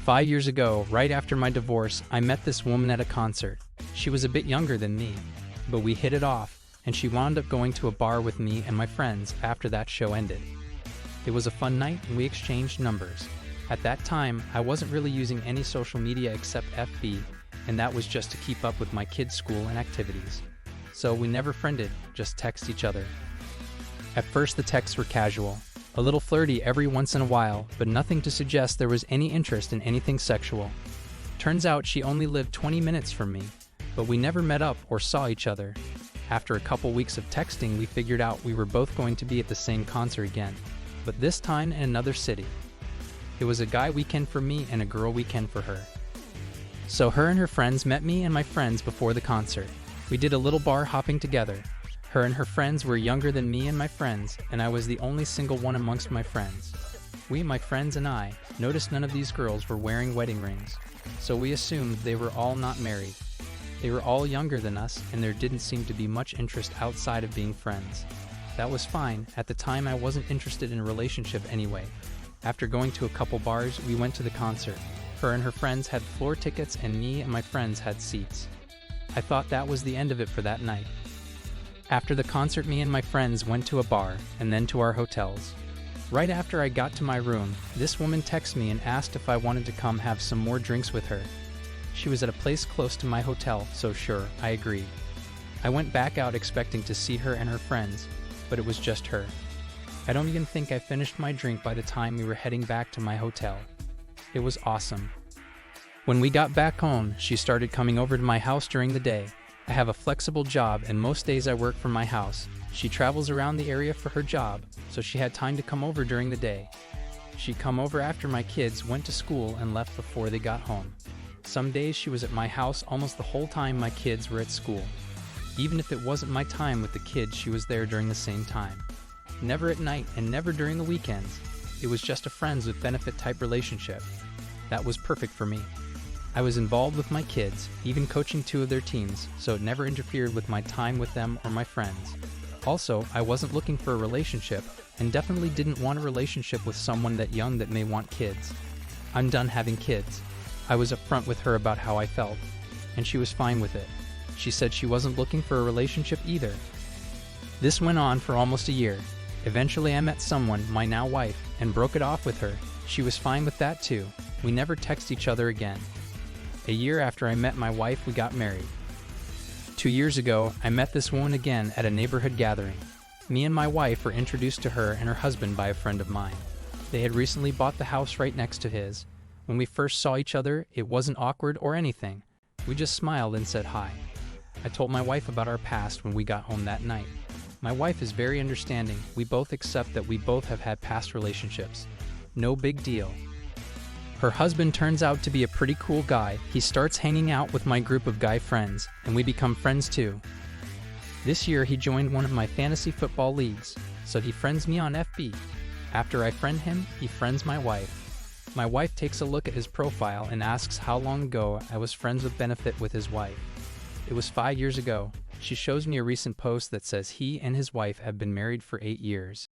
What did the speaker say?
5 years ago, right after my divorce, I met this woman at a concert. She was a bit younger than me, but we hit it off, and she wound up going to a bar with me and my friends after that show ended. It was a fun night and we exchanged numbers. At that time, I wasn't really using any social media except FB, and that was just to keep up with my kids' school and activities. So we never friended, just text each other. At first the texts were casual, a little flirty every once in a while, but nothing to suggest there was any interest in anything sexual. Turns out she only lived 20 minutes from me, but we never met up or saw each other. After a couple weeks of texting, we figured out we were both going to be at the same concert again, but this time in another city. It was a guy weekend for me and a girl weekend for her. So her and her friends met me and my friends before the concert. We did a little bar hopping together. Her and her friends were younger than me and my friends, and I was the only single one amongst my friends. We, my friends and I, noticed none of these girls were wearing wedding rings, so we assumed they were all not married. They were all younger than us, and there didn't seem to be much interest outside of being friends. That was fine. At the time, I wasn't interested in a relationship anyway. After going to a couple bars, we went to the concert. Her and her friends had floor tickets, and me and my friends had seats. I thought that was the end of it for that night. After the concert, me and my friends went to a bar, and then to our hotels. Right after I got to my room, this woman texted me and asked if I wanted to come have some more drinks with her. She was at a place close to my hotel, so sure, I agreed. I went back out expecting to see her and her friends, but it was just her. I don't even think I finished my drink by the time we were heading back to my hotel. It was awesome. When we got back home, she started coming over to my house during the day. I have a flexible job and most days I work from my house. She travels around the area for her job, so she had time to come over during the day. She'd come over after my kids went to school and left before they got home. Some days she was at my house almost the whole time my kids were at school. Even if it wasn't my time with the kids, she was there during the same time. Never at night and never during the weekends. It was just a friends with benefit type relationship. That was perfect for me. I was involved with my kids, even coaching 2 of their teams, so it never interfered with my time with them or my friends. Also, I wasn't looking for a relationship, and definitely didn't want a relationship with someone that young that may want kids. I'm done having kids. I was upfront with her about how I felt, and she was fine with it. She said she wasn't looking for a relationship either. This went on for almost a year. Eventually I met someone, my now wife, and broke it off with her. She was fine with that too. We never texted each other again. A year after I met my wife, we got married. 2 years ago, I met this woman again at a neighborhood gathering. Me and my wife were introduced to her and her husband by a friend of mine. They had recently bought the house right next to his. When we first saw each other, it wasn't awkward or anything. We just smiled and said hi. I told my wife about our past when we got home that night. My wife is very understanding. We both accept that we both have had past relationships. No big deal. Her husband turns out to be a pretty cool guy. He starts hanging out with my group of guy friends, and we become friends too. This year he joined one of my fantasy football leagues, so he friends me on FB. After I friend him, he friends my wife. My wife takes a look at his profile and asks how long ago I was friends with benefit with his wife. It was 5 years ago. She shows me a recent post that says he and his wife have been married for 8 years.